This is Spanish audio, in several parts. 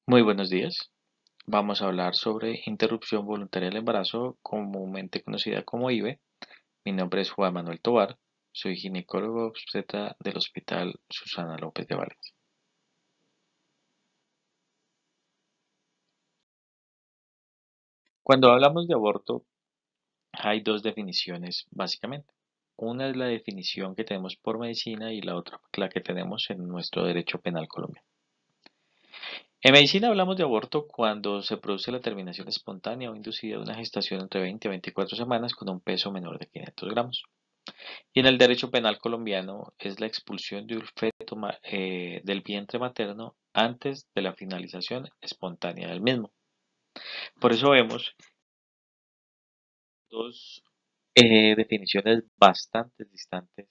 Muy buenos días. Vamos a hablar sobre interrupción voluntaria del embarazo, comúnmente conocida como IVE. Mi nombre es Juan Manuel Tovar. Soy ginecólogo obstetra del Hospital Susana López de Valencia. Cuando hablamos de aborto, hay dos definiciones básicamente. Una es la definición que tenemos por medicina y la otra la que tenemos en nuestro derecho penal colombiano. En medicina hablamos de aborto cuando se produce la terminación espontánea o inducida de una gestación entre 20 a 24 semanas con un peso menor de 500 gramos. Y en el derecho penal colombiano es la expulsión de un feto del vientre materno antes de la finalización espontánea del mismo. Por eso vemos dos definiciones bastante distantes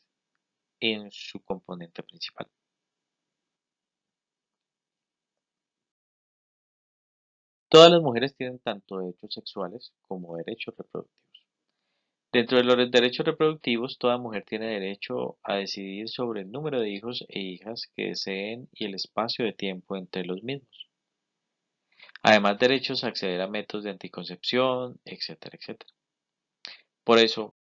en su componente principal. Todas las mujeres tienen tanto derechos sexuales como derechos reproductivos. Dentro de los derechos reproductivos, toda mujer tiene derecho a decidir sobre el número de hijos e hijas que deseen y el espacio de tiempo entre los mismos. Además, derechos a acceder a métodos de anticoncepción, etcétera, etcétera. Por eso,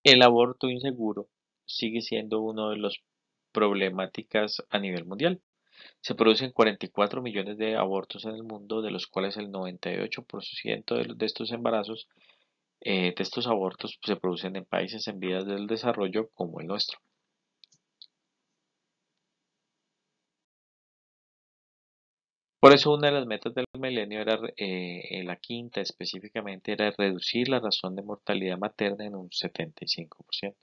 el aborto inseguro sigue siendo uno de las problemáticas a nivel mundial. Se producen 44 millones de abortos en el mundo, de los cuales el 98% de estos embarazos, de estos abortos, se producen en países en vías del desarrollo como el nuestro. Por eso una de las metas del milenio era, la quinta específicamente, era reducir la razón de mortalidad materna en un 75%.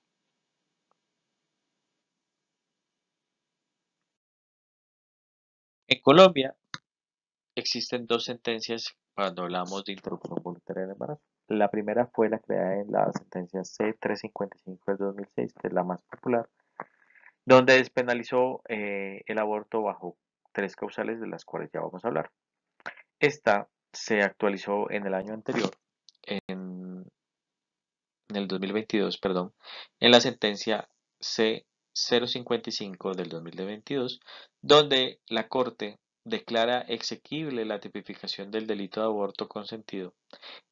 En Colombia existen dos sentencias cuando hablamos de interrupción voluntaria del embarazo. La primera fue la creada en la sentencia C-355 del 2006, que es la más popular, donde despenalizó el aborto bajo tres causales de las cuales ya vamos a hablar. Esta se actualizó en el año anterior, en, en el 2022, perdón, en la sentencia C-055 del 2022, donde la Corte declara exequible la tipificación del delito de aborto consentido,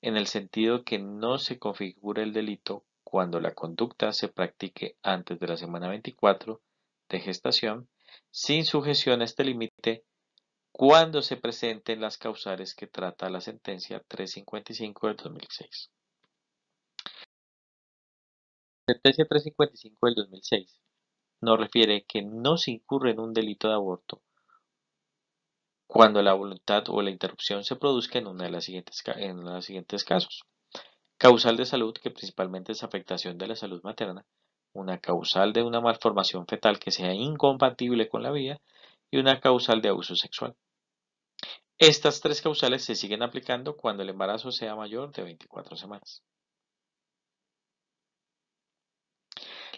en el sentido que no se configura el delito cuando la conducta se practique antes de la semana 24 de gestación, sin sujeción a este límite, cuando se presenten las causales que trata la sentencia 355 del 2006. La sentencia 355 del 2006 nos refiere que no se incurre en un delito de aborto cuando la voluntad o la interrupción se produzca en una de las en los siguientes casos. Causal de salud, que principalmente es afectación de la salud materna, una causal de una malformación fetal que sea incompatible con la vida y una causal de abuso sexual. Estas tres causales se siguen aplicando cuando el embarazo sea mayor de 24 semanas.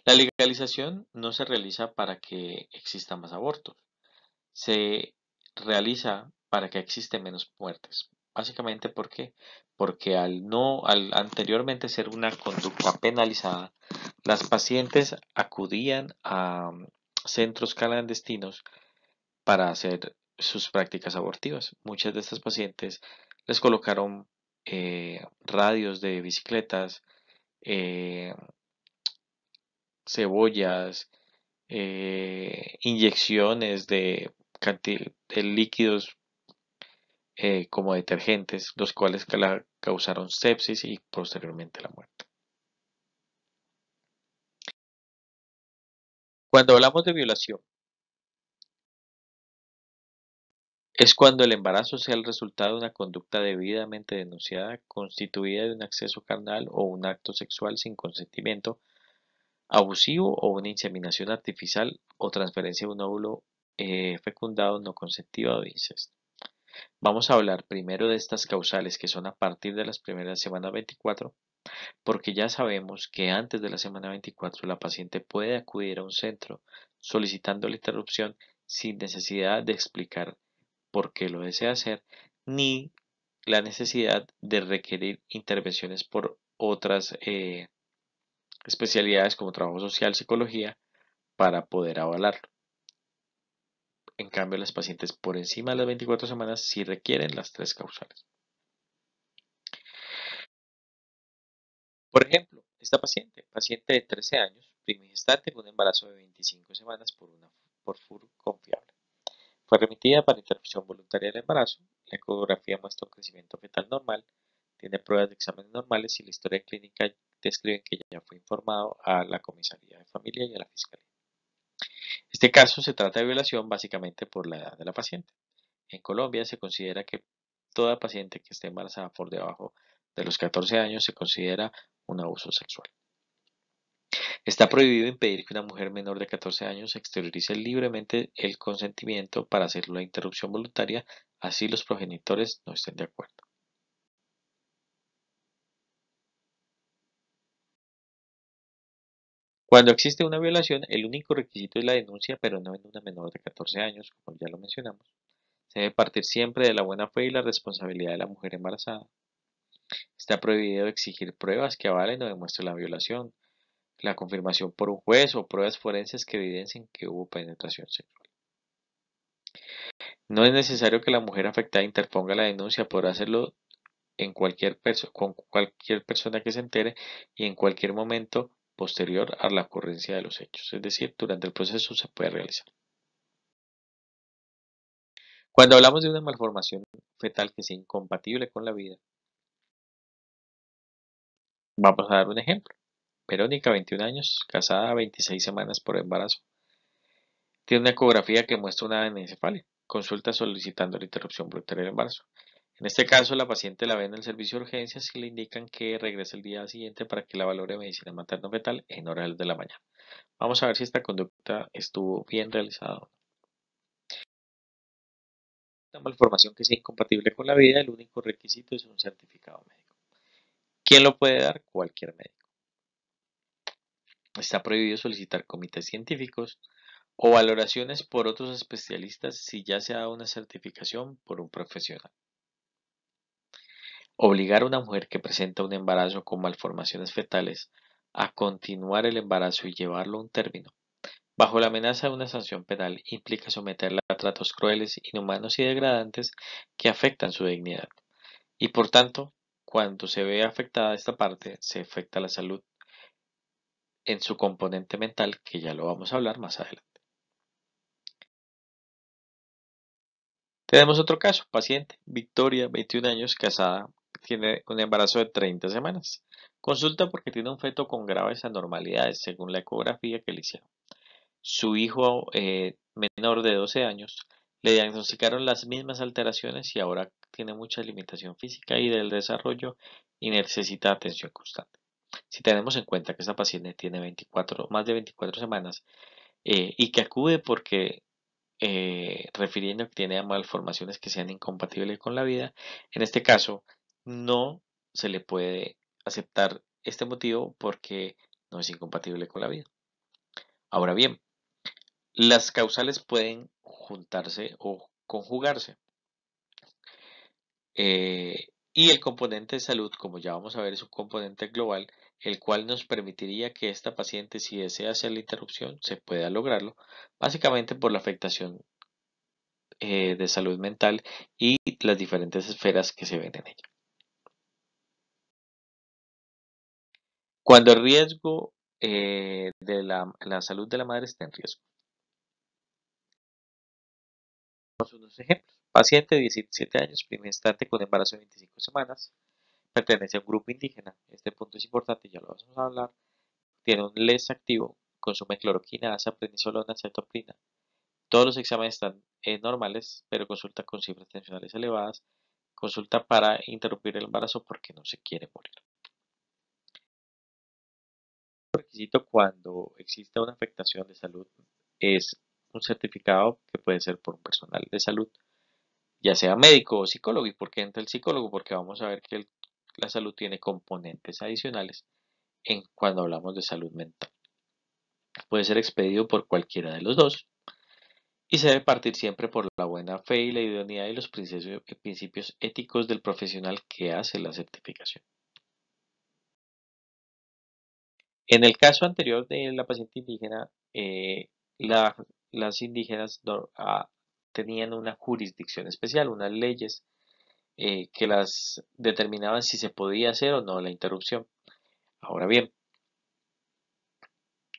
La legalización no se realiza para que existan más abortos, se realiza para que existen menos muertes. Básicamente, ¿por qué? Porque al anteriormente ser una conducta penalizada, las pacientes acudían a centros clandestinos para hacer sus prácticas abortivas. Muchas de estas pacientes les colocaron radios de bicicletas, eh, cebollas, inyecciones de líquidos como detergentes, los cuales causaron sepsis y posteriormente la muerte. Cuando hablamos de violación, es cuando el embarazo sea el resultado de una conducta debidamente denunciada, constituida de un acceso carnal o un acto sexual sin consentimiento, abusivo o una inseminación artificial o transferencia de un óvulo fecundado no consentido o de incesto. Vamos a hablar primero de estas causales que son a partir de las primeras semanas 24, porque ya sabemos que antes de la semana 24 la paciente puede acudir a un centro solicitando la interrupción sin necesidad de explicar por qué lo desea hacer, ni la necesidad de requerir intervenciones por otras especialidades como trabajo social, psicología, para poder avalarlo. En cambio, las pacientes por encima de las 24 semanas sí requieren las tres causales. Por ejemplo, esta paciente de 13 años, primigestante con un embarazo de 25 semanas por FUR confiable. Fue remitida para interrupción voluntaria del embarazo. La ecografía muestra un crecimiento fetal normal, tiene pruebas de exámenes normales y la historia clínica describe que ya fue informado a la comisaría de familia y a la fiscalía. Este caso se trata de violación básicamente por la edad de la paciente. En Colombia se considera que toda paciente que esté embarazada por debajo de los 14 años se considera un abuso sexual. Está prohibido impedir que una mujer menor de 14 años exteriorice libremente el consentimiento para hacer la interrupción voluntaria, así los progenitores no estén de acuerdo. Cuando existe una violación, el único requisito es la denuncia, pero no en una menor de 14 años, como ya lo mencionamos. Se debe partir siempre de la buena fe y la responsabilidad de la mujer embarazada. Está prohibido exigir pruebas que avalen o demuestren la violación, la confirmación por un juez o pruebas forenses que evidencien que hubo penetración sexual. No es necesario que la mujer afectada interponga la denuncia, podrá hacerlo con cualquier persona que se entere y en cualquier momento posterior a la ocurrencia de los hechos, es decir, durante el proceso se puede realizar. Cuando hablamos de una malformación fetal que sea incompatible con la vida, vamos a dar un ejemplo. Verónica, 21 años, casada, 26 semanas por embarazo. Tiene una ecografía que muestra una anencefalia. Consulta solicitando la interrupción voluntaria del embarazo. En este caso, la paciente la ve en el servicio de urgencias y le indican que regrese el día siguiente para que la valore medicina materno-fetal en horas de la mañana. Vamos a ver si esta conducta estuvo bien realizada. Una malformación que sea incompatible con la vida, el único requisito es un certificado médico. ¿Quién lo puede dar? Cualquier médico. Está prohibido solicitar comités científicos o valoraciones por otros especialistas si ya se ha dado una certificación por un profesional. Obligar a una mujer que presenta un embarazo con malformaciones fetales a continuar el embarazo y llevarlo a un término, bajo la amenaza de una sanción penal, implica someterla a tratos crueles, inhumanos y degradantes que afectan su dignidad. Y por tanto, cuando se ve afectada esta parte, se afecta la salud en su componente mental, que ya lo vamos a hablar más adelante. Tenemos otro caso, paciente, Victoria, 21 años, casada, tiene un embarazo de 30 semanas. Consulta porque tiene un feto con graves anormalidades, según la ecografía que le hicieron. Su hijo menor de 12 años le diagnosticaron las mismas alteraciones y ahora tiene mucha limitación física y del desarrollo y necesita atención constante. Si tenemos en cuenta que esta paciente tiene más de 24 semanas y que acude porque refiriendo que tiene malformaciones que sean incompatibles con la vida, en este caso no se le puede aceptar este motivo porque no es incompatible con la vida. Ahora bien, las causales pueden juntarse o conjugarse. Y el componente de salud, como ya vamos a ver, es un componente global, el cual nos permitiría que esta paciente, si desea hacer la interrupción, se pueda lograrlo, básicamente por la afectación de salud mental y las diferentes esferas que se ven en ella. Cuando el riesgo de la salud de la madre está en riesgo. Vamos a unos ejemplos. Paciente de 17 años, primigestante con embarazo de 25 semanas, pertenece a un grupo indígena. Este punto es importante, ya lo vamos a hablar. Tiene un LES activo, consume cloroquina, asa, prednisolona, cetoprina. Todos los exámenes están normales, pero consulta con cifras tensionales elevadas. Consulta para interrumpir el embarazo porque no se quiere morir. El requisito cuando existe una afectación de salud es un certificado que puede ser por un personal de salud, ya sea médico o psicólogo. ¿Y por qué entra el psicólogo? Porque vamos a ver que la salud tiene componentes adicionales cuando hablamos de salud mental. Puede ser expedido por cualquiera de los dos y se debe partir siempre por la buena fe y la idoneidad y los principios éticos del profesional que hace la certificación. En el caso anterior de la paciente indígena, la- las indígenas tenían una jurisdicción especial, unas leyes que las determinaban si se podía hacer o no la interrupción. Ahora bien,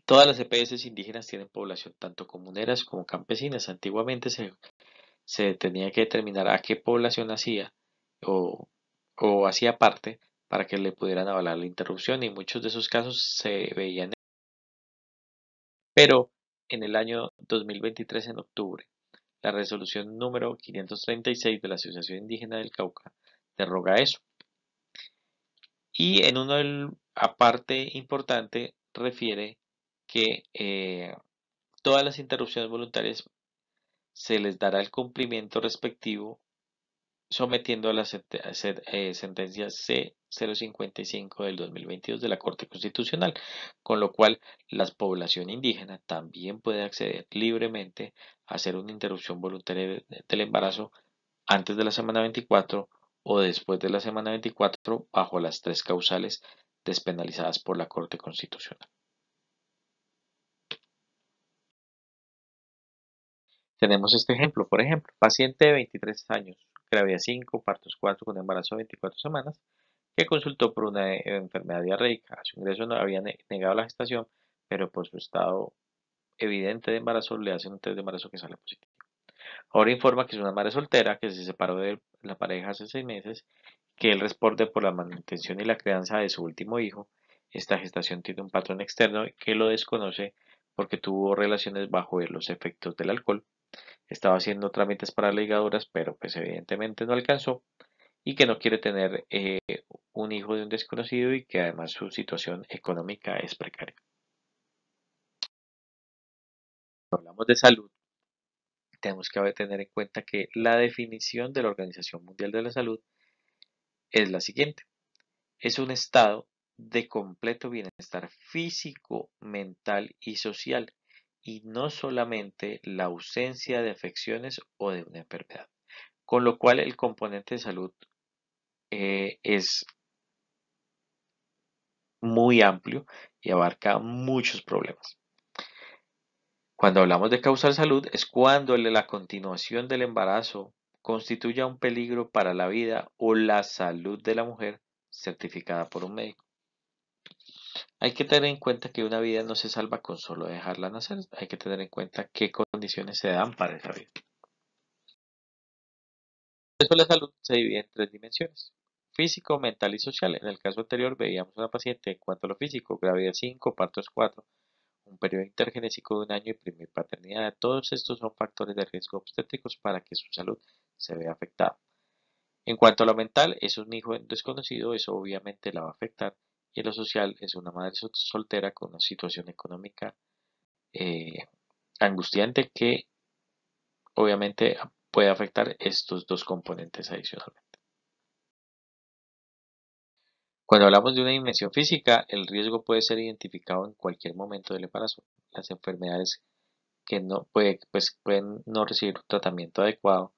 todas las EPS indígenas tienen población tanto comuneras como campesinas. Antiguamente se tenía que determinar a qué población hacía o, o hacía parte para que le pudieran avalar la interrupción y muchos de esos casos se veían. Pero en el año 2023, en octubre, la resolución número 536 de la Asociación Indígena del Cauca deroga eso. Y en uno del aparte importante refiere que todas las interrupciones voluntarias se les dará el cumplimiento respectivo sometiendo a la sentencia C-055 del 2022 de la Corte Constitucional, con lo cual la población indígena también puede acceder libremente a hacer una interrupción voluntaria del embarazo antes de la semana 24 o después de la semana 24 bajo las tres causales despenalizadas por la Corte Constitucional. Tenemos este ejemplo, por ejemplo, paciente de 23 años, gravidez 5, partos 4 con embarazo de 24 semanas, que consultó por una enfermedad diarreica. A su ingreso no había negado la gestación, pero por su estado evidente de embarazo le hacen un test de embarazo que sale positivo. Ahora informa que es una madre soltera que se separó de la pareja hace 6 meses, que él responde por la manutención y la crianza de su último hijo. Esta gestación tiene un patrón externo que lo desconoce porque tuvo relaciones bajo los efectos del alcohol. Estaba haciendo trámites para ligaduras, pero pues evidentemente no alcanzó y que no quiere tener un hijo de un desconocido y que además su situación económica es precaria. Cuando hablamos de salud, tenemos que tener en cuenta que la definición de la Organización Mundial de la Salud es la siguiente. Es un estado de completo bienestar físico, mental y social, y no solamente la ausencia de afecciones o de una enfermedad. Con lo cual el componente de salud es muy amplio y abarca muchos problemas. Cuando hablamos de causal salud es cuando la continuación del embarazo constituya un peligro para la vida o la salud de la mujer certificada por un médico. Hay que tener en cuenta que una vida no se salva con solo dejarla nacer, hay que tener en cuenta qué condiciones se dan para esa vida. Por eso la salud se divide en tres dimensiones: físico, mental y social. En el caso anterior veíamos una paciente en cuanto a lo físico, gravidez 5, partos 4, un periodo intergenésico de un año y primer paternidad. Todos estos son factores de riesgo obstétricos para que su salud se vea afectada. En cuanto a lo mental, es un hijo desconocido, eso obviamente la va a afectar. Y en lo social, es una madre soltera con una situación económica eh, angustiante que obviamente puede afectar estos dos componentes adicionalmente. Cuando hablamos de una dimensión física, el riesgo puede ser identificado en cualquier momento del embarazo. Las enfermedades que no pueden no recibir un tratamiento adecuado.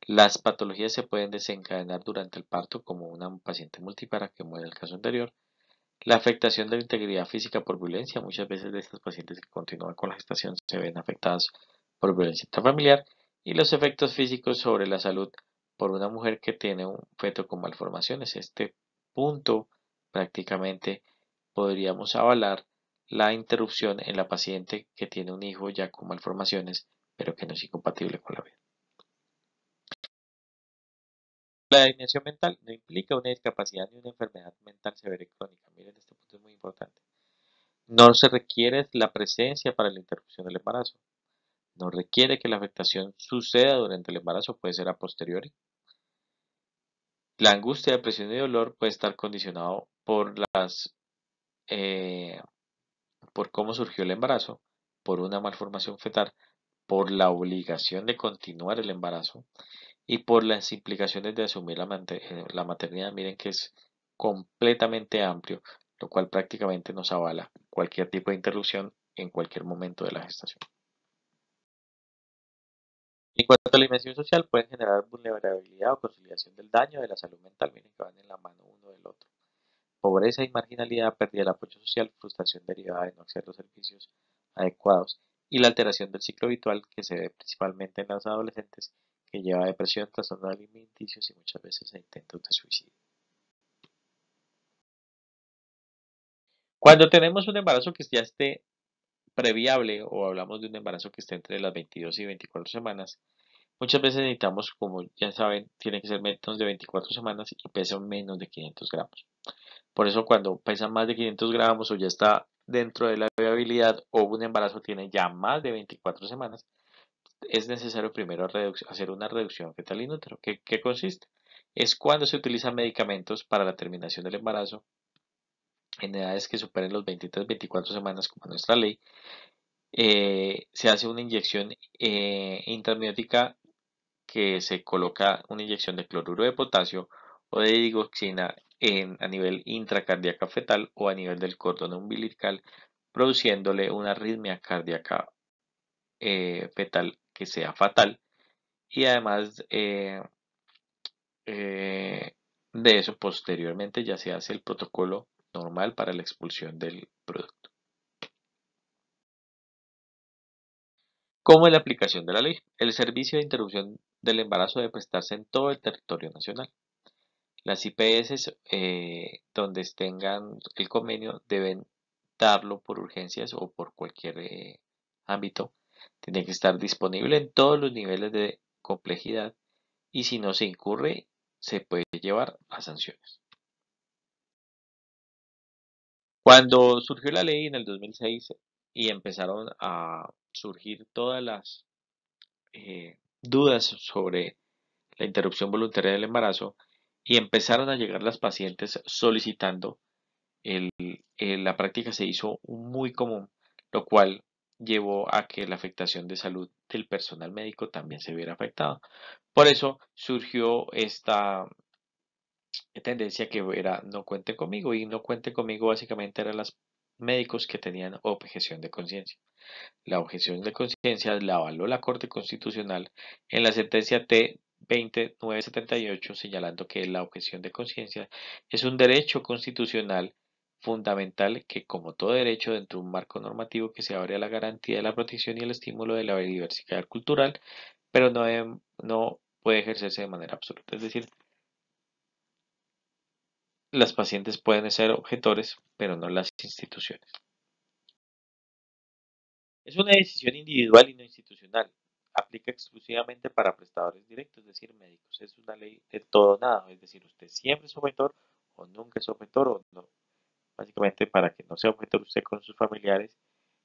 Las patologías se pueden desencadenar durante el parto, como una paciente multípara que muere en el caso anterior. La afectación de la integridad física por violencia. Muchas veces de estas pacientes que continúan con la gestación se ven afectadas por violencia intrafamiliar. Y los efectos físicos sobre la salud por una mujer que tiene un feto con malformaciones. Este punto prácticamente podríamos avalar la interrupción en la paciente que tiene un hijo ya con malformaciones, pero que no es incompatible con la vida. La dimensión mental no implica una discapacidad ni una enfermedad mental severa y crónica. Miren, este punto es muy importante. No se requiere la presencia para la interrupción del embarazo. No requiere que la afectación suceda durante el embarazo, puede ser a posteriori. La angustia, depresión y dolor puede estar condicionado eh, por cómo surgió el embarazo, por una malformación fetal, por la obligación de continuar el embarazo y por las implicaciones de asumir la maternidad. Miren que es completamente amplio, lo cual prácticamente nos avala cualquier tipo de interrupción en cualquier momento de la gestación. En cuanto a la dimensión social, pueden generar vulnerabilidad o consolidación del daño de la salud mental. Miren que van en la mano uno del otro. Pobreza y marginalidad, pérdida del apoyo social, frustración derivada de no acceder a los servicios adecuados y la alteración del ciclo habitual que se ve principalmente en los adolescentes, que lleva a depresión, trastornos alimenticios y muchas veces a intentos de suicidio. Cuando tenemos un embarazo que ya esté previable o hablamos de un embarazo que esté entre las 22 y 24 semanas, muchas veces necesitamos, como ya saben, tiene que ser menos de 24 semanas y pesan menos de 500 gramos. Por eso cuando pesa más de 500 gramos o ya está dentro de la viabilidad o un embarazo tiene ya más de 24 semanas, es necesario primero hacer una reducción fetal in útero. ¿Qué consiste? Es cuando se utilizan medicamentos para la terminación del embarazo en edades que superen los 23-24 semanas, como nuestra ley. Se hace una inyección intramiótica que se coloca una inyección de cloruro de potasio o de digoxina a nivel intracardíaca fetal o a nivel del cordón umbilical, produciéndole una arritmia cardíaca fetal que sea fatal. Y además de eso, posteriormente ya se hace el protocolo normal para la expulsión del producto. ¿Cómo es la aplicación de la ley? El servicio de interrupción del embarazo debe prestarse en todo el territorio nacional. Las IPS donde tengan el convenio deben darlo por urgencias o por cualquier ámbito. Tiene que estar disponible en todos los niveles de complejidad y si no se incurre, se puede llevar a sanciones. Cuando surgió la ley en el 2006 y empezaron a surgir todas las dudas sobre la interrupción voluntaria del embarazo y empezaron a llegar las pacientes solicitando, la práctica se hizo muy común, lo cual llevó a que la afectación de salud del personal médico también se viera afectada. Por eso surgió esta tendencia que era no cuente conmigo y no cuente conmigo básicamente eran los médicos que tenían objeción de conciencia. La objeción de conciencia la avaló la Corte Constitucional en la sentencia T-20-978, señalando que la objeción de conciencia es un derecho constitucional fundamental que, como todo derecho dentro de un marco normativo que se abre a la garantía de la protección y el estímulo de la diversidad cultural, pero no puede ejercerse de manera absoluta. Es decir, las pacientes pueden ser objetores, pero no las instituciones. Es una decisión individual y no institucional. Aplica exclusivamente para prestadores directos, es decir, médicos. Es una ley de todo o nada, es decir, usted siempre es objetor o nunca es objetor o no. Básicamente para que no sea objetor usted con sus familiares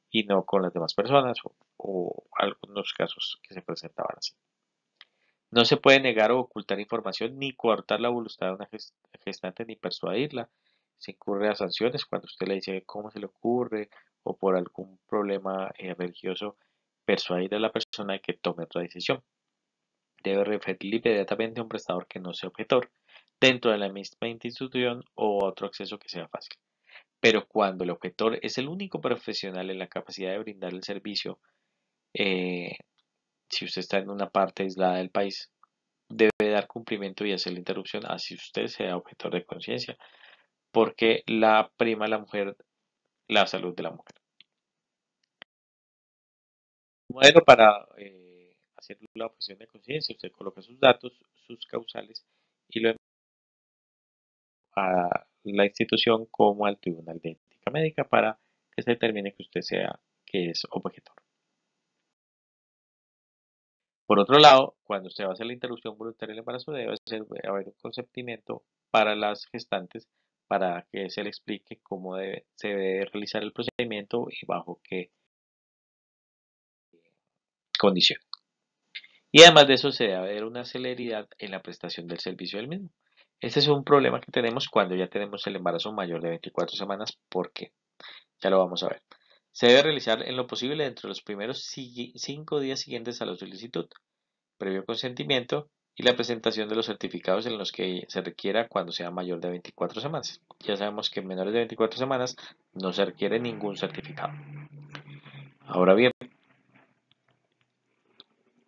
y no con las demás personas o algunos casos que se presentaban así. No se puede negar o ocultar información ni coartar la voluntad de una gestante ni persuadirla. Se incurre a sanciones cuando usted le dice cómo se le ocurre o por algún problema religioso persuadir a la persona de que tome otra decisión. Debe referir inmediatamente a un prestador que no sea objetor dentro de la misma institución o a otro acceso que sea fácil. Pero cuando el objetor es el único profesional en la capacidad de brindar el servicio, eh, si usted está en una parte aislada del país, debe dar cumplimiento y hacer la interrupción así usted sea objetor de conciencia, porque la prima la mujer, la salud de la mujer. Modelo para hacer la objeción de conciencia, usted coloca sus datos, sus causales y lo envía a la institución como al Tribunal de Ética Médica para que se determine que usted sea que es objetor. Por otro lado, cuando usted va a hacer la interrupción voluntaria del embarazo, haber un consentimiento para las gestantes para que se le explique cómo se debe realizar el procedimiento y bajo qué condiciones. Y además de eso, se debe haber una celeridad en la prestación del servicio del mismo. Este es un problema que tenemos cuando ya tenemos el embarazo mayor de 24 semanas. ¿Por qué? Ya lo vamos a ver. Se debe realizar en lo posible dentro de los primeros 5 días siguientes a la solicitud, previo consentimiento y la presentación de los certificados en los que se requiera cuando sea mayor de 24 semanas. Ya sabemos que en menores de 24 semanas no se requiere ningún certificado. Ahora bien,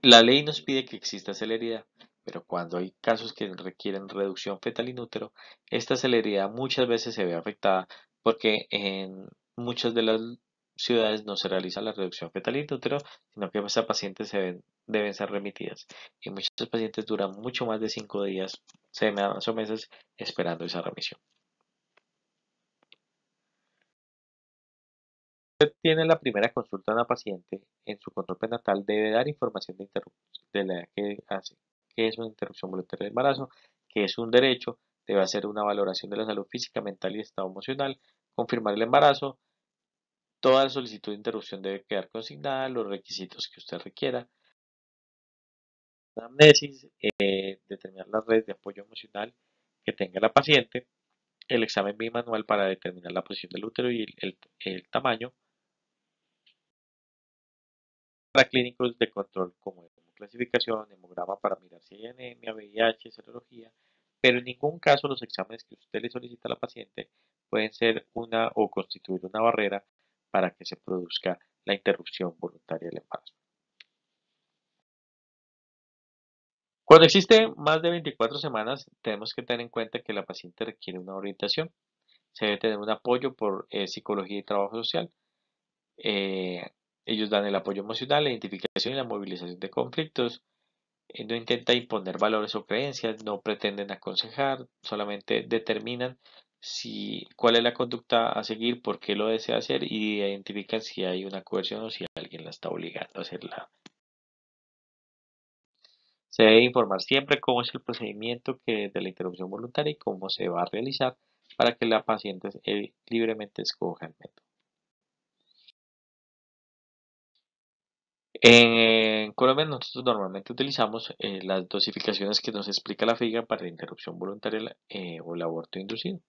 la ley nos pide que exista celeridad, pero cuando hay casos que requieren reducción fetal in útero, esta celeridad muchas veces se ve afectada porque en muchas de las ciudades no se realiza la reducción fetal in útero, sino que esas pacientes deben ser remitidas. Y muchos pacientes duran mucho más de 5 días, semanas o meses esperando esa remisión. Usted tiene la primera consulta de una paciente en su control prenatal, debe dar información de la que hace, qué es una interrupción voluntaria del embarazo, qué es un derecho, debe hacer una valoración de la salud física, mental y estado emocional, confirmar el embarazo, toda la solicitud de interrupción debe quedar consignada, los requisitos que usted requiera, la anamnesis, determinar las redes de apoyo emocional que tenga la paciente, el examen bimanual para determinar la posición del útero y el tamaño, para clínicos de control como clasificación, hemograma para mirar si hay anemia, VIH, serología, pero en ningún caso los exámenes que usted le solicita a la paciente pueden ser una o constituir una barrera para que se produzca la interrupción voluntaria del embarazo. Cuando existe más de 24 semanas, tenemos que tener en cuenta que la paciente requiere una orientación. Se debe tener un apoyo por psicología y trabajo social. Eh, Ellos dan el apoyo emocional, la identificación y la movilización de conflictos. No intenta imponer valores o creencias, no pretenden aconsejar, solamente determinan cuál es la conducta a seguir, por qué lo desea hacer y identifican si hay una coerción o si alguien la está obligando a hacerla. Se debe informar siempre cómo es el procedimiento de la interrupción voluntaria y cómo se va a realizar para que la paciente libremente escoja el método. En Colombia nosotros normalmente utilizamos las dosificaciones que nos explica la FIGA para la interrupción voluntaria o el aborto inducido.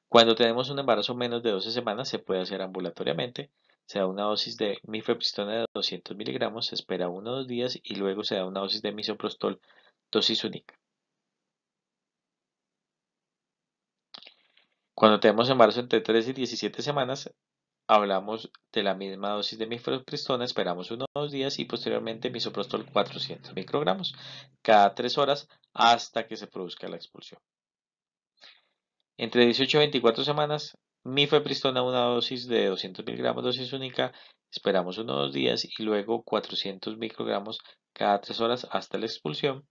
Cuando tenemos un embarazo menos de 12 semanas se puede hacer ambulatoriamente. Se da una dosis de mifepristona de 200 miligramos, se espera 1 o 2 días y luego se da una dosis de misoprostol dosis única. Cuando tenemos embarazo entre 3 y 17 semanas, hablamos de la misma dosis de mifepristona, esperamos 1 o 2 días y posteriormente misoprostol 400 microgramos cada 3 horas hasta que se produzca la expulsión. Entre 18 y 24 semanas, mifepristona una dosis de 200 miligramos dosis única, esperamos 1 o 2 días y luego 400 microgramos cada 3 horas hasta la expulsión.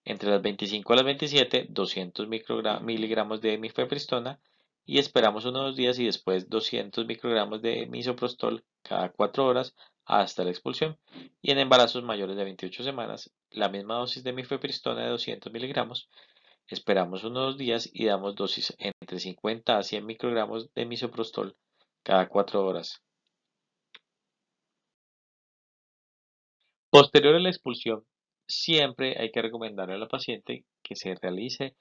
Entre las 25 a las 27, 200 miligramos de mifepristona y esperamos unos 2 días y después 200 microgramos de misoprostol cada 4 horas hasta la expulsión. Y en embarazos mayores de 28 semanas, la misma dosis de mifepristona de 200 miligramos. Esperamos unos 2 días y damos dosis entre 50 a 100 microgramos de misoprostol cada 4 horas. Posterior a la expulsión, siempre hay que recomendarle a la paciente que se realice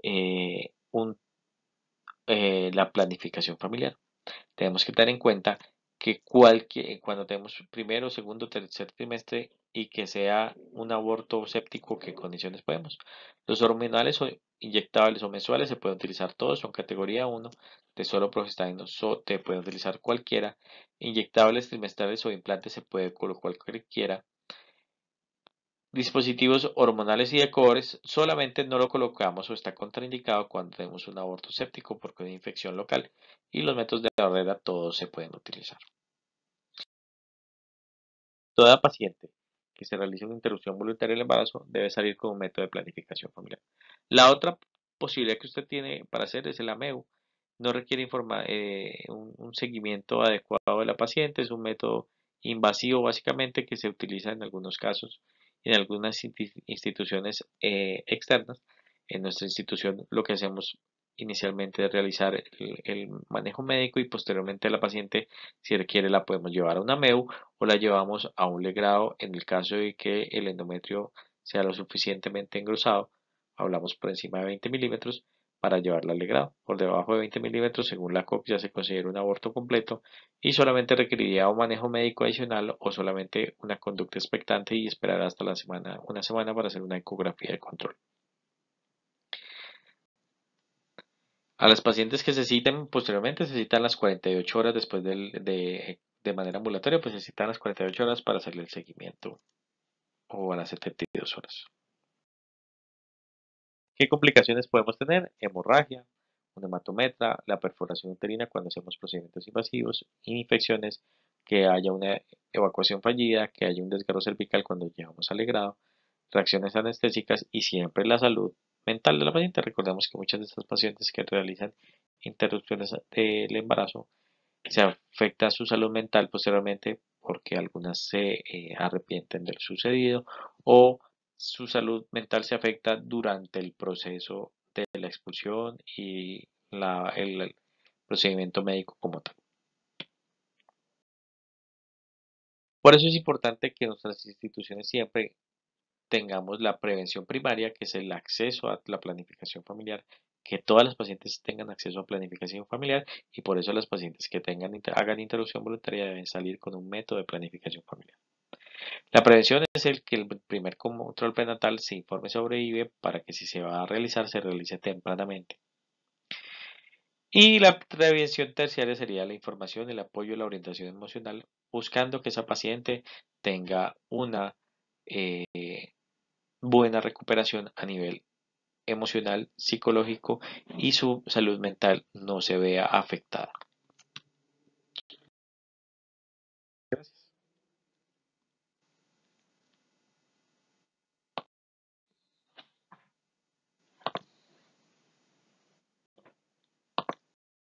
eh, un la planificación familiar. Tenemos que tener en cuenta que cuando tenemos primero, segundo, tercer trimestre y que sea un aborto séptico, ¿qué condiciones podemos? Los hormonales o inyectables o mensuales se pueden utilizar todos, son categoría 1, de solo progestágeno, te pueden utilizar cualquiera, inyectables trimestrales o implantes se puede colocar cualquiera. Dispositivos hormonales y de cobre solamente no lo colocamos o está contraindicado cuando tenemos un aborto séptico porque una infección local y los métodos de barrera todos se pueden utilizar. Toda paciente que se realice una interrupción voluntaria del embarazo debe salir con un método de planificación familiar. La otra posibilidad que usted tiene para hacer es el AMEU. No requiere un seguimiento adecuado de la paciente, es un método invasivo básicamente que se utiliza en algunos casos en algunas instituciones externas. En nuestra institución lo que hacemos inicialmente es realizar el manejo médico y posteriormente la paciente, si requiere, la podemos llevar a una AMEU o la llevamos a un legrado en el caso de que el endometrio sea lo suficientemente engrosado. Hablamos por encima de 20 milímetros para llevarla al legrado. Por debajo de 20 milímetros, según la COP, ya se considera un aborto completo y solamente requeriría un manejo médico adicional o solamente una conducta expectante y esperar hasta una semana para hacer una ecografía de control. A las pacientes que se citen posteriormente se citan las 48 horas después de manera ambulatoria, pues se citan las 48 horas para hacerle el seguimiento o a las 72 horas. ¿Qué complicaciones podemos tener? Hemorragia, un hematometra, la perforación uterina cuando hacemos procedimientos invasivos, infecciones, que haya una evacuación fallida, que haya un desgarro cervical cuando llegamos al legrado, reacciones anestésicas y siempre la salud mental de la paciente. Recordemos que muchas de estas pacientes que realizan interrupciones del embarazo se afecta su salud mental posteriormente porque algunas se arrepienten del sucedido o su salud mental se afecta durante el proceso de la expulsión y el procedimiento médico como tal. Por eso es importante que nuestras instituciones siempre tengamos la prevención primaria, que es el acceso a la planificación familiar, que todas las pacientes tengan acceso a planificación familiar y por eso las pacientes que hagan interrupción voluntaria deben salir con un método de planificación familiar. La prevención es el que el primer control prenatal se informe sobre IVE para que si se va a realizar se realice tempranamente. Y la prevención terciaria sería la información, el apoyo y la orientación emocional, buscando que esa paciente tenga una eh, buena recuperación a nivel emocional, psicológico y su salud mental no se vea afectada.